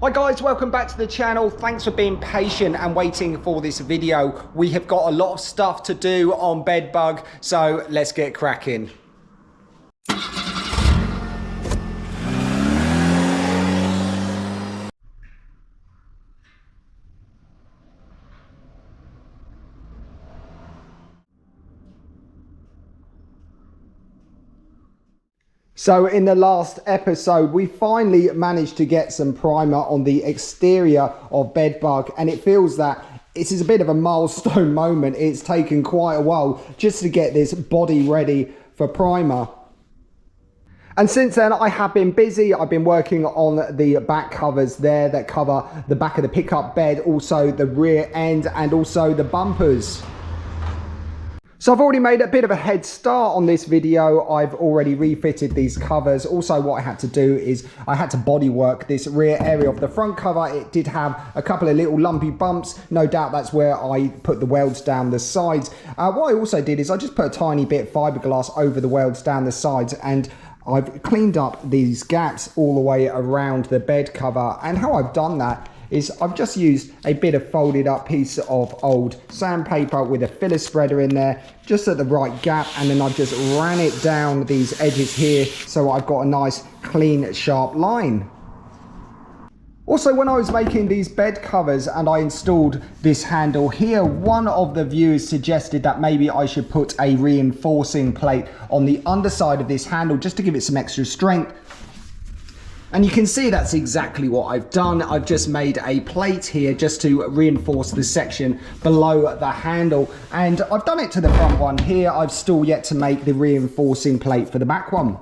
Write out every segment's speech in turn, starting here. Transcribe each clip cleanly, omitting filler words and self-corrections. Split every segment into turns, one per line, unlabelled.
Hi guys, welcome back to the channel. Thanks for being patient and waiting for this video. We have got a lot of stuff to do on BedBug, so let's get cracking. So in the last episode, we finally managed to get some primer on the exterior of BedBug, and it feels that this is a bit of a milestone moment. It's taken quite a while just to get this body ready for primer. And since then, I have been busy. I've been working on the back covers there that cover the back of the pickup bed, also the rear end and also the bumpers. So I've already made a bit of a head start on this video. I've already refitted these covers. Also, what I had to do is I had to bodywork this rear area of the front cover. It did have a couple of little lumpy bumps. No doubt that's where I put the welds down the sides. What I also did is I just put a tiny bit of fiberglass over the welds down the sides, and I've cleaned up these gaps all the way around the bed cover. And how I've done that is I've just used a bit of folded up piece of old sandpaper with a filler spreader in there, just at the right gap, and then I've just ran it down these edges here so I've got a nice clean sharp line. Also, when I was making these bed covers and I installed this handle here, one of the viewers suggested that maybe I should put a reinforcing plate on the underside of this handle just to give it some extra strength. And you can see that's exactly what I've done. I've just made a plate here just to reinforce the section below the handle. And I've done it to the front one here. I've still yet to make the reinforcing plate for the back one.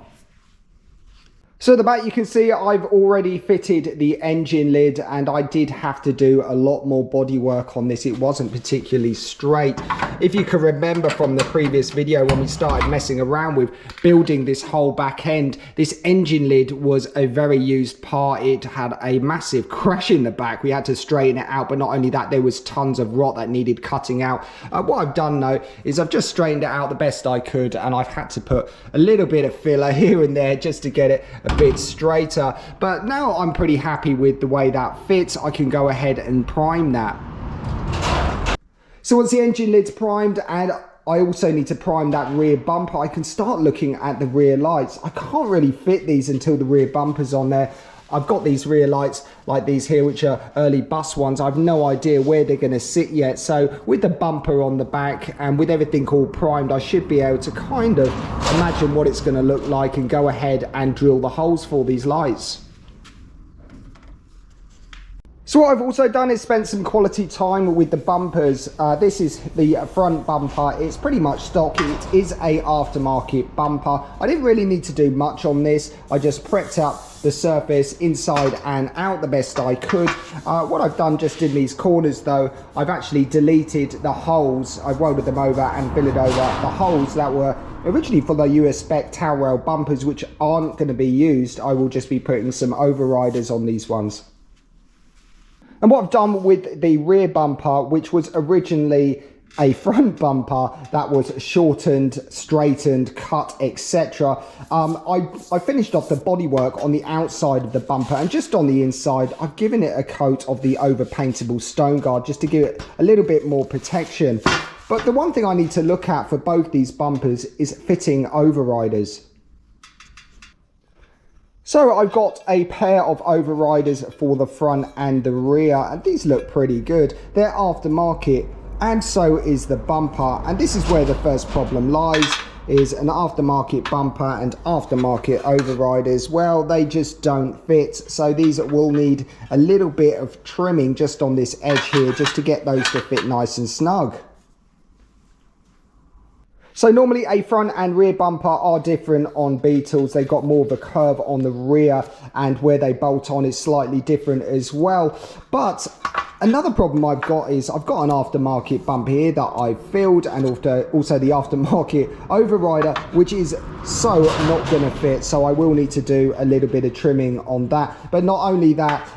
So at the back you can see I've already fitted the engine lid, and I did have to do a lot more body work on this. It wasn't particularly straight. If you can remember from the previous video when we started messing around with building this whole back end, this engine lid was a very used part. It had a massive crash in the back. We had to straighten it out, but not only that, there was tons of rot that needed cutting out. What I've done though is I've just straightened it out the best I could, and I've had to put a little bit of filler here and there just to get it a bit straighter. But now I'm pretty happy with the way that fits. I can go ahead and prime that. So once the engine lid's primed, and I also need to prime that rear bumper, I can start looking at the rear lights. I can't really fit these until the rear bumper's on there. I've got these rear lights like these here, which are early bus ones. I've no idea where they're going to sit yet. So with the bumper on the back and with everything all primed, I should be able to kind of imagine what it's going to look like and go ahead and drill the holes for these lights. So what I've also done is spent some quality time with the bumpers. This is the front bumper. It's pretty much stock. It is a aftermarket bumper. I didn't really need to do much on this. I just prepped up the surface inside and out the best I could. What I've done just in these corners though, I've actually deleted the holes. I've welded them over and filled over the holes that were originally for the US spec tail rail bumpers, which aren't going to be used. I will just be putting some overriders on these ones. And what I've done with the rear bumper, which was originally a front bumper that was shortened, straightened, cut, etc. I finished off the bodywork on the outside of the bumper, and just on the inside I've given it a coat of the overpaintable stone guard just to give it a little bit more protection. But the one thing I need to look at for both these bumpers is fitting overriders. So I've got a pair of overriders for the front and the rear, and these look pretty good. They're aftermarket, and so is the bumper. And this is where the first problem lies, is an aftermarket bumper and aftermarket overriders. Well, they just don't fit. So these will need a little bit of trimming just on this edge here, just to get those to fit nice and snug. So normally a front and rear bumper are different on Beetles. They've got more of a curve on the rear, and where they bolt on is slightly different as well. But another problem I've got is I've got an aftermarket bumper here that I've filled, and also the aftermarket overrider, which is so not going to fit. So I will need to do a little bit of trimming on that. But not only that,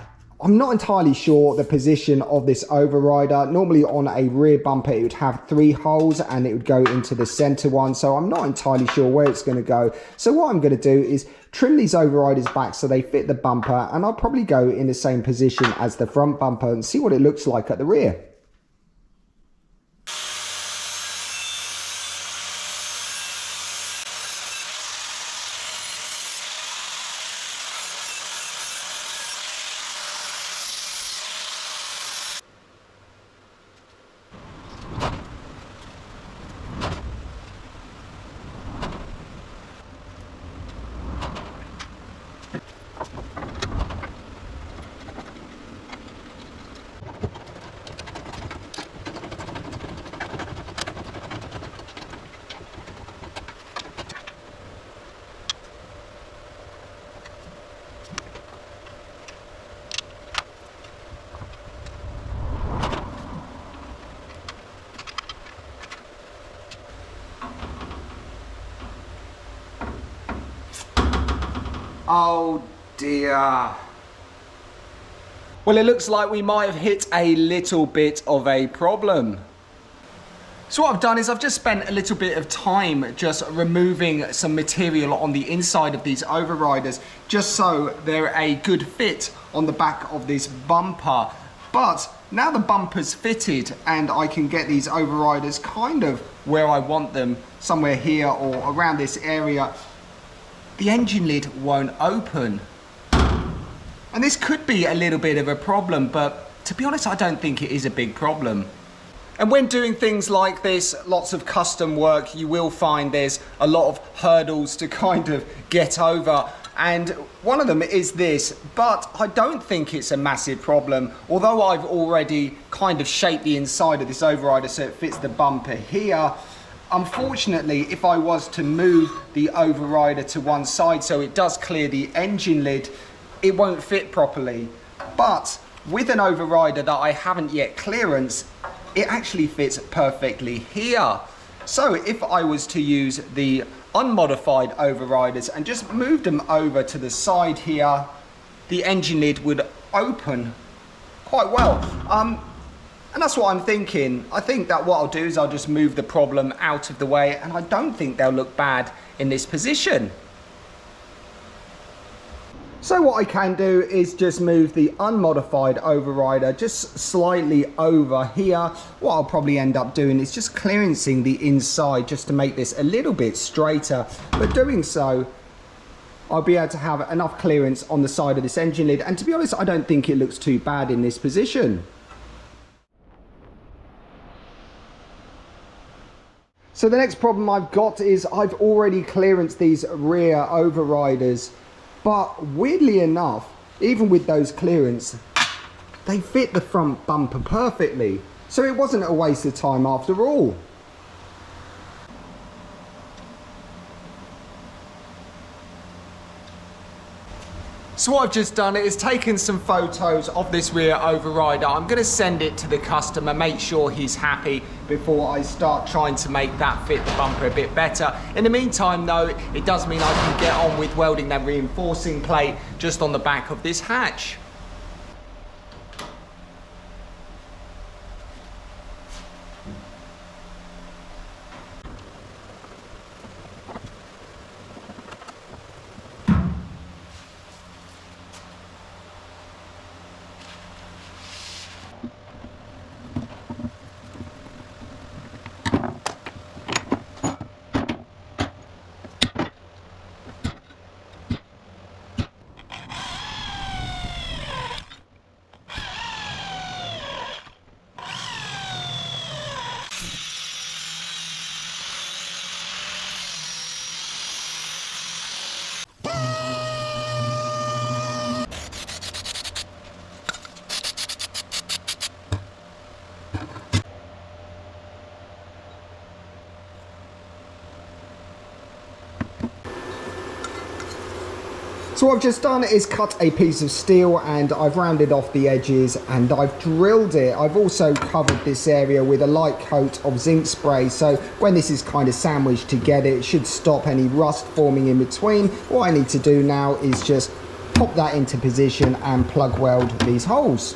I'm not entirely sure the position of this overrider. Normally on a rear bumper it would have 3 holes and it would go into the center one, so I'm not entirely sure where it's going to go. So what I'm going to do is trim these overriders back so they fit the bumper, and I'll probably go in the same position as the front bumper and see what it looks like at the rear. Oh dear. Well, it looks like we might have hit a little bit of a problem. So what I've done is I've just spent a little bit of time just removing some material on the inside of these overriders, just so they're a good fit on the back of this bumper. But now the bumper's fitted and I can get these overriders kind of where I want them, somewhere here or around this area, the engine lid won't open. And this could be a little bit of a problem, but to be honest, I don't think it is a big problem. And when doing things like this, lots of custom work, you will find there's a lot of hurdles to kind of get over. And one of them is this, but I don't think it's a massive problem. Although I've already kind of shaped the inside of this overrider so it fits the bumper here, unfortunately, if I was to move the overrider to one side so it does clear the engine lid, it won't fit properly. But with an overrider that I haven't yet clearance, it actually fits perfectly here. So if I was to use the unmodified overriders and just move them over to the side here, the engine lid would open quite well. And that's what I'm thinking. I think that what I'll do is I'll just move the problem out of the way, and I don't think they'll look bad in this position. So what I can do is just move the unmodified overrider just slightly over here. What I'll probably end up doing is just clearancing the inside just to make this a little bit straighter. But doing so, I'll be able to have enough clearance on the side of this engine lid. And to be honest, I don't think it looks too bad in this position. So the next problem I've got is I've already clearanced these rear overriders, but weirdly enough, even with those clearance, they fit the front bumper perfectly. So it wasn't a waste of time after all. So what I've just done is taken some photos of this rear overrider. I'm going to send it to the customer, make sure he's happy before I start trying to make that fit the bumper a bit better. In the meantime though, it does mean I can get on with welding that reinforcing plate just on the back of this hatch. So what I've just done is cut a piece of steel and I've rounded off the edges and I've drilled it. I've also covered this area with a light coat of zinc spray, so when this is kind of sandwiched together it should stop any rust forming in between. What I need to do now is just pop that into position and plug weld these holes.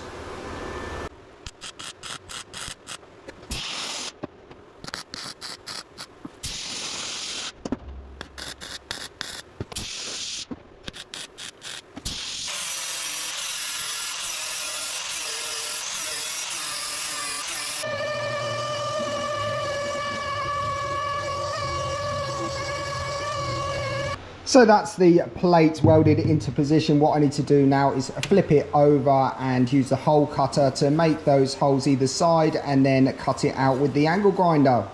So that's the plate welded into position. What I need to do now is flip it over and use the hole cutter to make those holes either side and then cut it out with the angle grinder.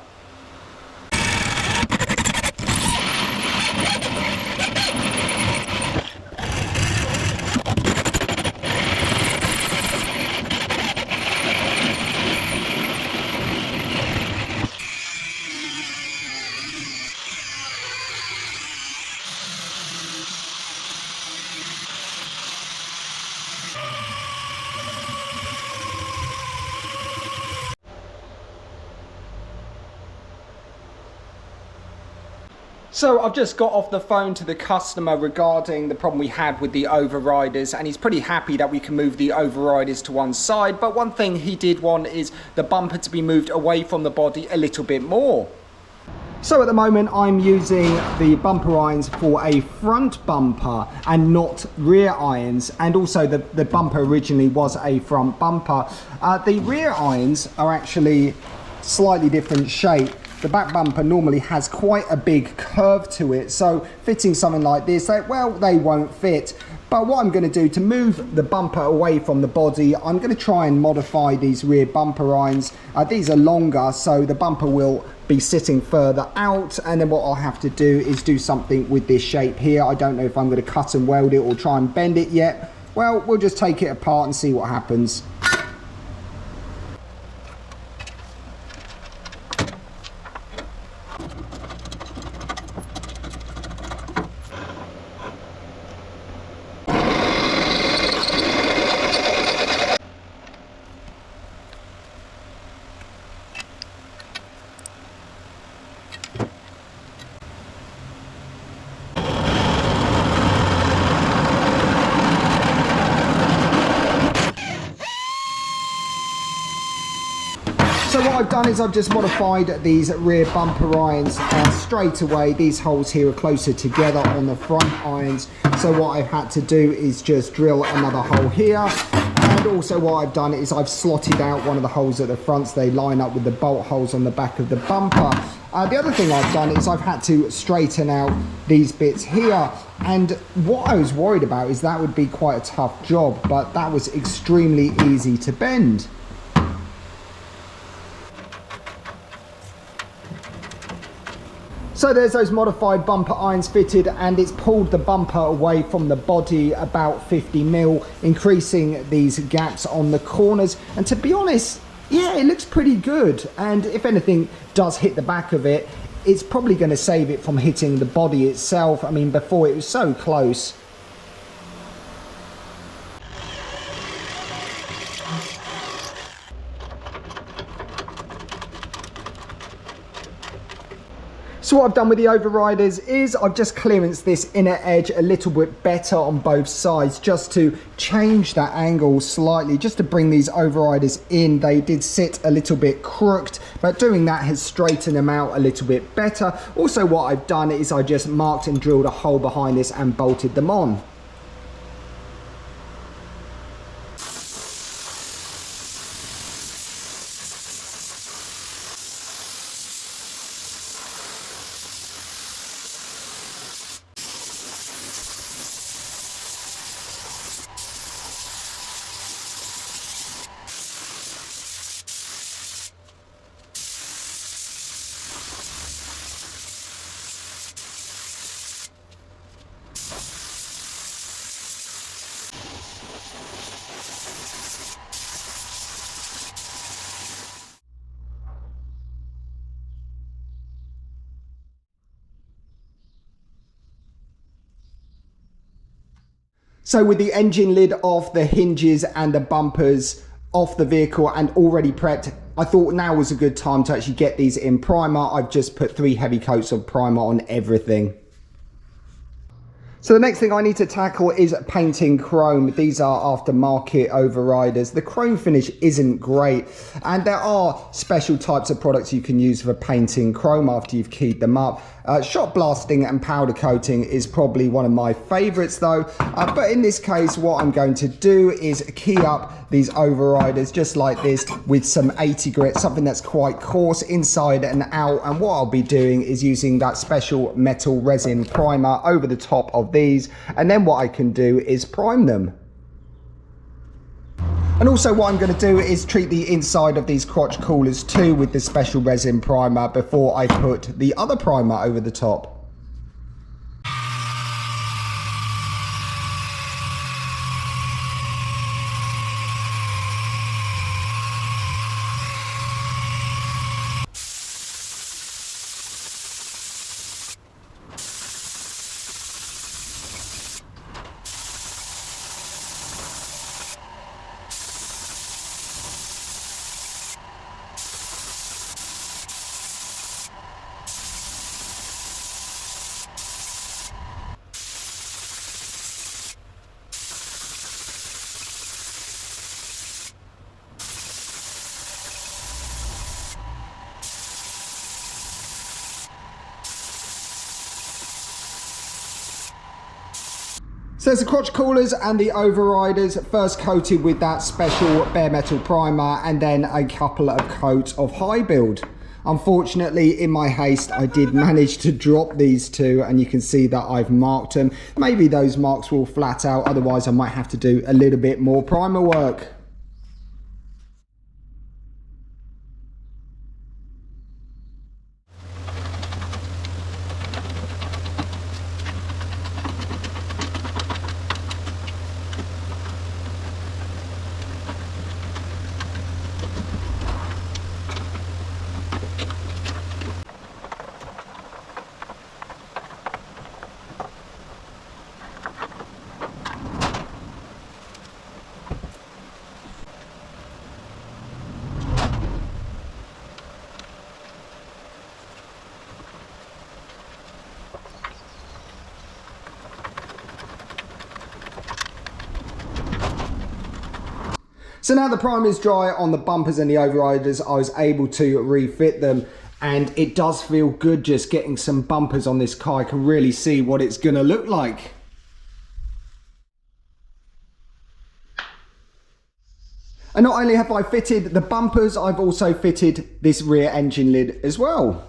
So I've just got off the phone to the customer regarding the problem we had with the overriders, and he's pretty happy that we can move the overriders to one side, but one thing he did want is the bumper to be moved away from the body a little bit more. So at the moment I'm using the bumper irons for a front bumper and not rear irons, and also the bumper originally was a front bumper. The rear irons are actually slightly different shape. The back bumper normally has quite a big curve to it, so fitting something like this, well, they won't fit. But what I'm going to do to move the bumper away from the body, I'm going to try and modify these rear bumper irons. These are longer, so the bumper will be sitting further out, and then what I'll have to do is do something with this shape here. I don't know if I'm going to cut and weld it or try and bend it yet. Well, we'll just take it apart and see what happens. So what I've done is I've just modified these rear bumper irons straight away. These holes here are closer together on the front irons. So what I've had to do is just drill another hole here. And also what I've done is I've slotted out one of the holes at the front so they line up with the bolt holes on the back of the bumper. The other thing I've done is I've had to straighten out these bits here. And what I was worried about is that would be quite a tough job, but that was extremely easy to bend. So there's those modified bumper irons fitted, and it's pulled the bumper away from the body about 50 mil, increasing these gaps on the corners. And to be honest, yeah, it looks pretty good. And if anything does hit the back of it, it's probably going to save it from hitting the body itself. I mean, before it was so close. So what I've done with the overriders is I've just clearanced this inner edge a little bit better on both sides, just to change that angle slightly, just to bring these overriders in. They did sit a little bit crooked, but doing that has straightened them out a little bit better. Also what I've done is I just marked and drilled a hole behind this and bolted them on. So with the engine lid off, the hinges and the bumpers off the vehicle and already prepped, I thought now was a good time to actually get these in primer. I've just put 3 heavy coats of primer on everything. So the next thing I need to tackle is painting chrome. These are aftermarket overriders. The chrome finish isn't great, and there are special types of products you can use for painting chrome after you've keyed them up. Shot blasting and powder coating is probably one of my favorites though, but in this case what I'm going to do is key up these overriders just like this with some 80 grit, something that's quite coarse inside and out, and what I'll be doing is using that special metal resin primer over the top of these, and then what I can do is prime them. And also what I'm going to do is treat the inside of these crotch coolers too with the special resin primer before I put the other primer over the top. So there's the crotch coolers and the overriders, first coated with that special bare metal primer and then a couple of coats of high build. Unfortunately, in my haste, I did manage to drop these two, and you can see that I've marked them. Maybe those marks will flat out, otherwise I might have to do a little bit more primer work. So now the primer is dry on the bumpers and the overriders, I was able to refit them, and it does feel good just getting some bumpers on this car. I can really see what it's going to look like. And not only have I fitted the bumpers, I've also fitted this rear engine lid as well.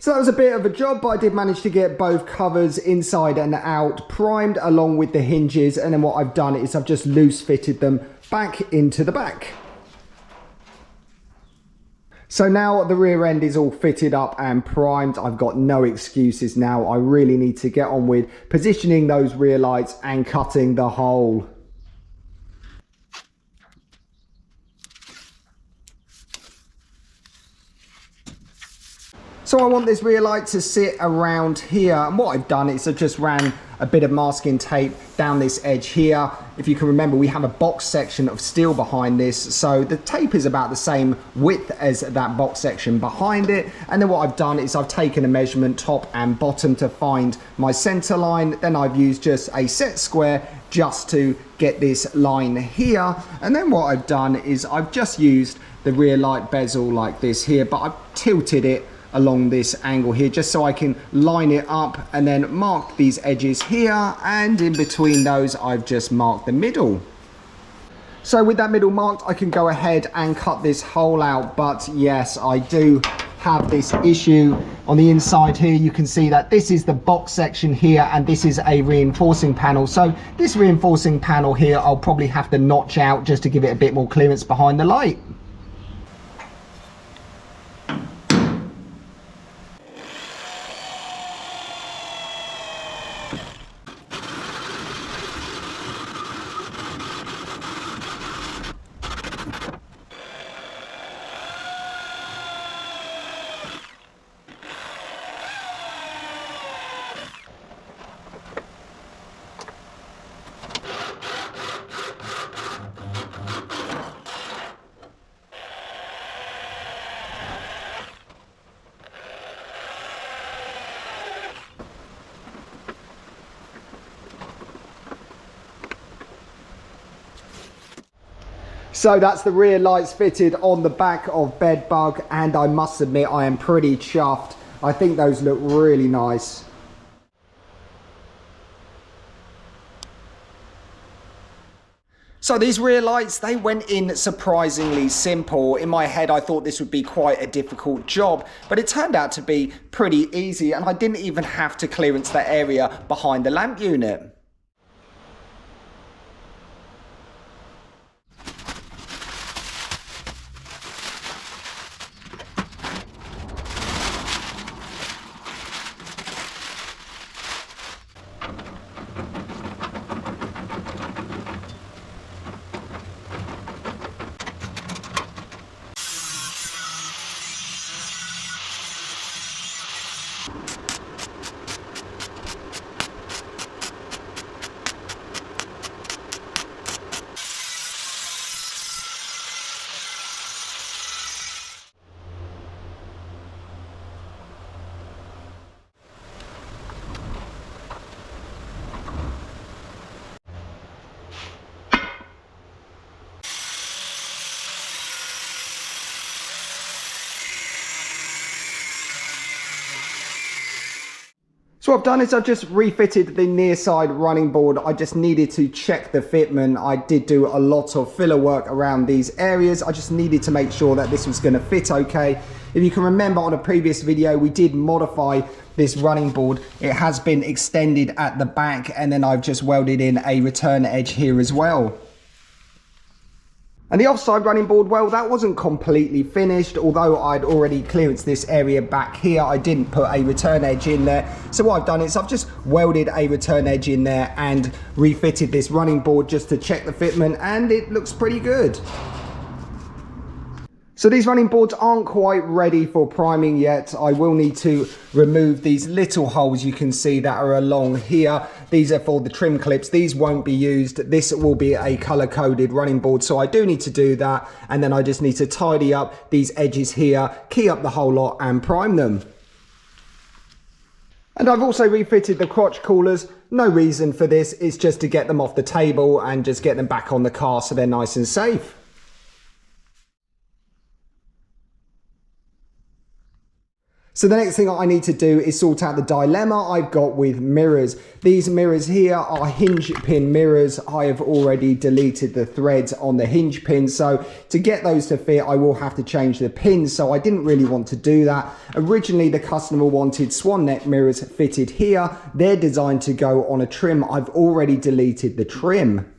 So that was a bit of a job, but I did manage to get both covers inside and out primed along with the hinges, and then what I've done is I've just loose fitted them back into the back. So now the rear end is all fitted up and primed. I've got no excuses now. I really need to get on with positioning those rear lights and cutting the hole. So I want this rear light to sit around here, and what I've done is I just ran a bit of masking tape down this edge here. If you can remember, we have a box section of steel behind this, so the tape is about the same width as that box section behind it. And then what I've done is I've taken a measurement top and bottom to find my center line. Then I've used just a set square just to get this line here. And then what I've done is I've just used the rear light bezel like this here, but I've tilted it along this angle here just so I can line it up and then mark these edges here, and in between those I've just marked the middle. So with that middle marked, I can go ahead and cut this hole out. But yes, I do have this issue on the inside here. You can see that this is the box section here and this is a reinforcing panel. So this reinforcing panel here I'll probably have to notch out just to give it a bit more clearance behind the light. So that's the rear lights fitted on the back of BedBug, and I must admit I am pretty chuffed. I think those look really nice. So these rear lights, they went in surprisingly simple. In my head, I thought this would be quite a difficult job, but it turned out to be pretty easy, and I didn't even have to clearance that area behind the lamp unit. So what I've done is I've just refitted the near side running board. I just needed to check the fitment. I did do a lot of filler work around these areas. I just needed to make sure that this was going to fit okay. If you can remember on a previous video, we did modify this running board. It has been extended at the back, and then I've just welded in a return edge here as well. And the offside running board, well, that wasn't completely finished. Although I'd already clearanced this area back here, I didn't put a return edge in there. So what I've done is I've just welded a return edge in there and refitted this running board just to check the fitment, and it looks pretty good. So these running boards aren't quite ready for priming yet. I will need to remove these little holes you can see that are along here. These are for the trim clips. These won't be used. This will be a color-coded running board, so I do need to do that. And then I just need to tidy up these edges here, key up the whole lot and prime them. And I've also refitted the crotch coolers. No reason for this, it's just to get them off the table and just get them back on the car so they're nice and safe. So the next thing I need to do is sort out the dilemma I've got with mirrors. These mirrors here are hinge pin mirrors. I have already deleted the threads on the hinge pins, so to get those to fit I will have to change the pins, so I didn't really want to do that. Originally the customer wanted swan neck mirrors fitted here. They're designed to go on a trim. I've already deleted the trim.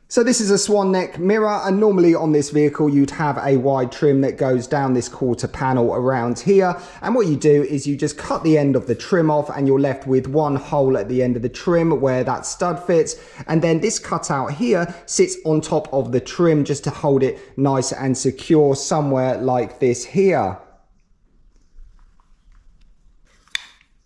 So this is a swan neck mirror, and normally on this vehicle you'd have a wide trim that goes down this quarter panel around here, and what you do is you just cut the end of the trim off and you're left with one hole at the end of the trim where that stud fits, and then this cutout here sits on top of the trim just to hold it nice and secure somewhere like this here.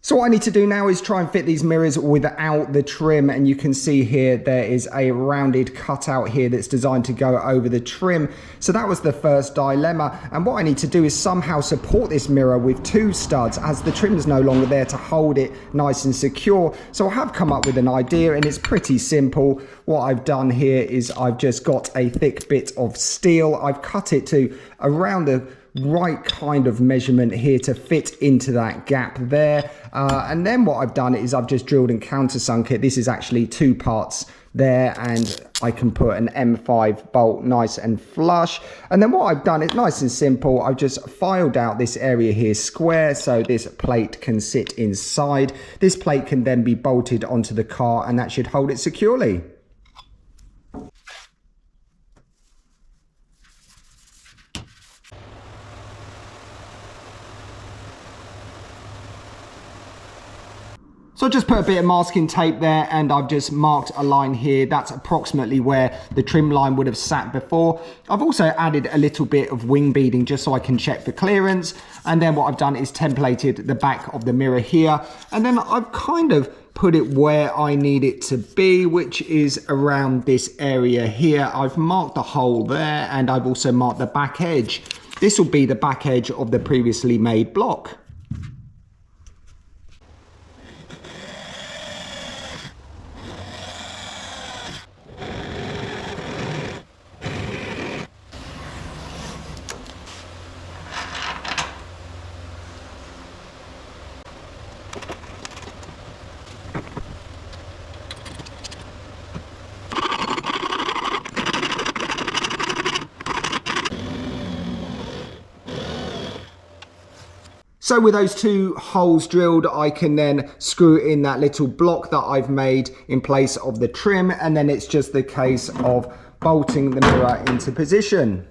So what I need to do now is try and fit these mirrors without the trim, and you can see here there is a rounded cutout here that's designed to go over the trim. So that was the first dilemma, and what I need to do is somehow support this mirror with two studs, as the trim is no longer there to hold it nice and secure. So I have come up with an idea, and it's pretty simple. What I've done here is I've just got a thick bit of steel. I've cut it to around the right kind of measurement here to fit into that gap there, and then what I've done is I've just drilled and countersunk it. This is actually two parts there, and I can put an M5 bolt nice and flush. And then what I've done is nice and simple. I've just filed out this area here square so this plate can sit inside. This plate can then be bolted onto the car, and that should hold it securely. So I just put a bit of masking tape there, and I've just marked a line here. That's approximately where the trim line would have sat before. I've also added a little bit of wing beading just so I can check the clearance. And then what I've done is templated the back of the mirror here. And then I've kind of put it where I need it to be, which is around this area here. I've marked the hole there, and I've also marked the back edge. This will be the back edge of the previously made block. So with those two holes drilled, I can then screw in that little block that I've made in place of the trim, and then it's just the case of bolting the mirror into position.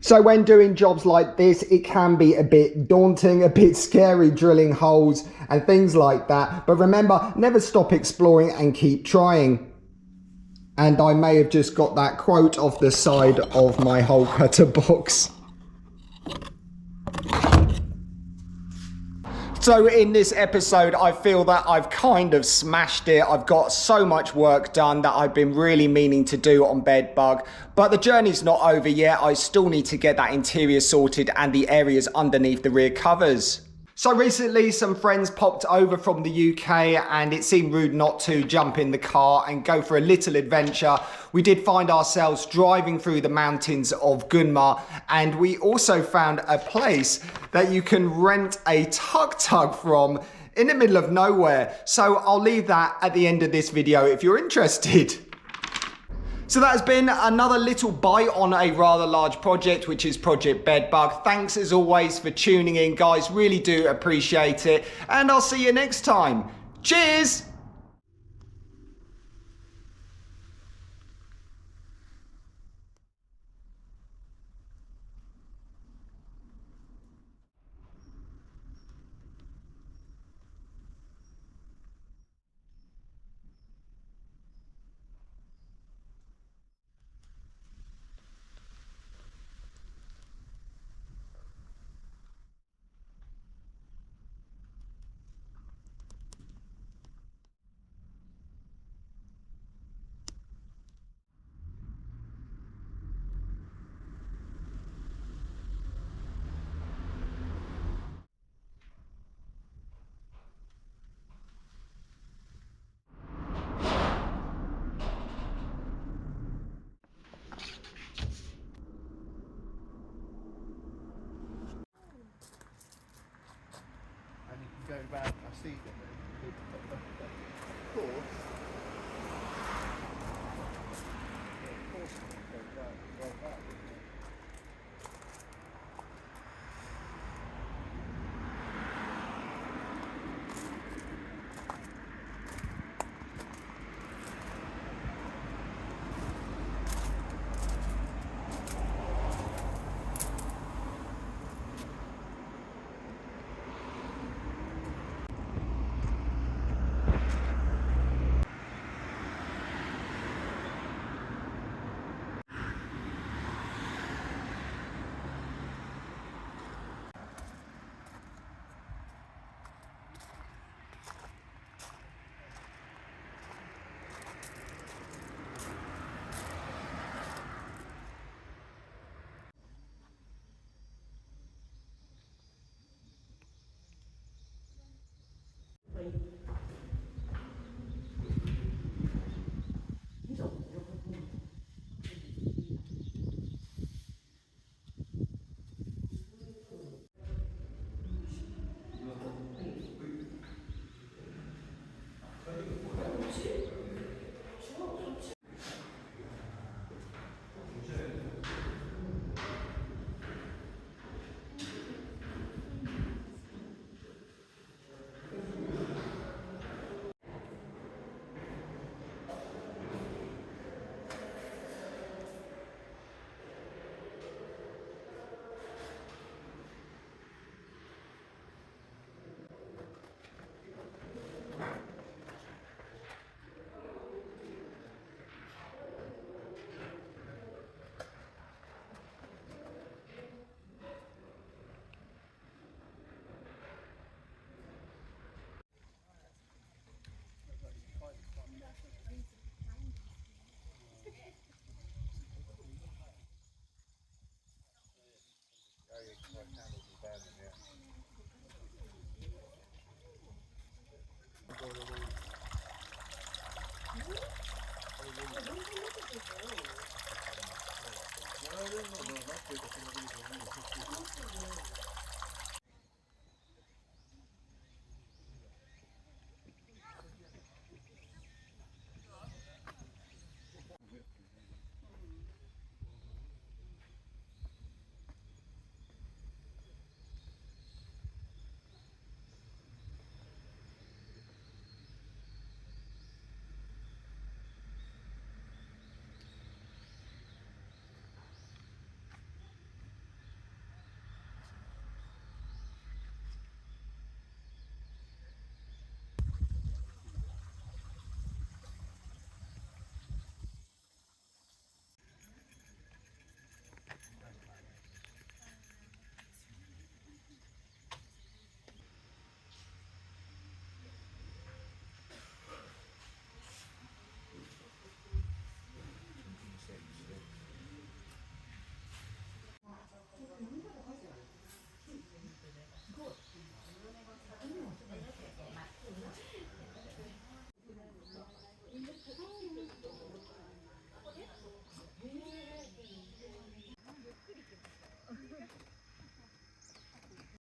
So when doing jobs like this, it can be a bit daunting, a bit scary drilling holes and things like that. But remember, never stop exploring and keep trying. And I may have just got that quote off the side of my hole cutter box. So in this episode, I feel that I've kind of smashed it. I've got so much work done that I've been really meaning to do on BedBug, but the journey's not over yet. I still need to get that interior sorted and the areas underneath the rear covers. So recently some friends popped over from the UK, and it seemed rude not to jump in the car and go for a little adventure. We did find ourselves driving through the mountains of Gunma, and we also found a place that you can rent a tuk tuk from in the middle of nowhere. So I'll leave that at the end of this video if you're interested. So that has been another little bite on a rather large project, which is Project BedBug. Thanks as always for tuning in, guys. Really do appreciate it. And I'll see you next time. Cheers!
going round, I see them. Of course,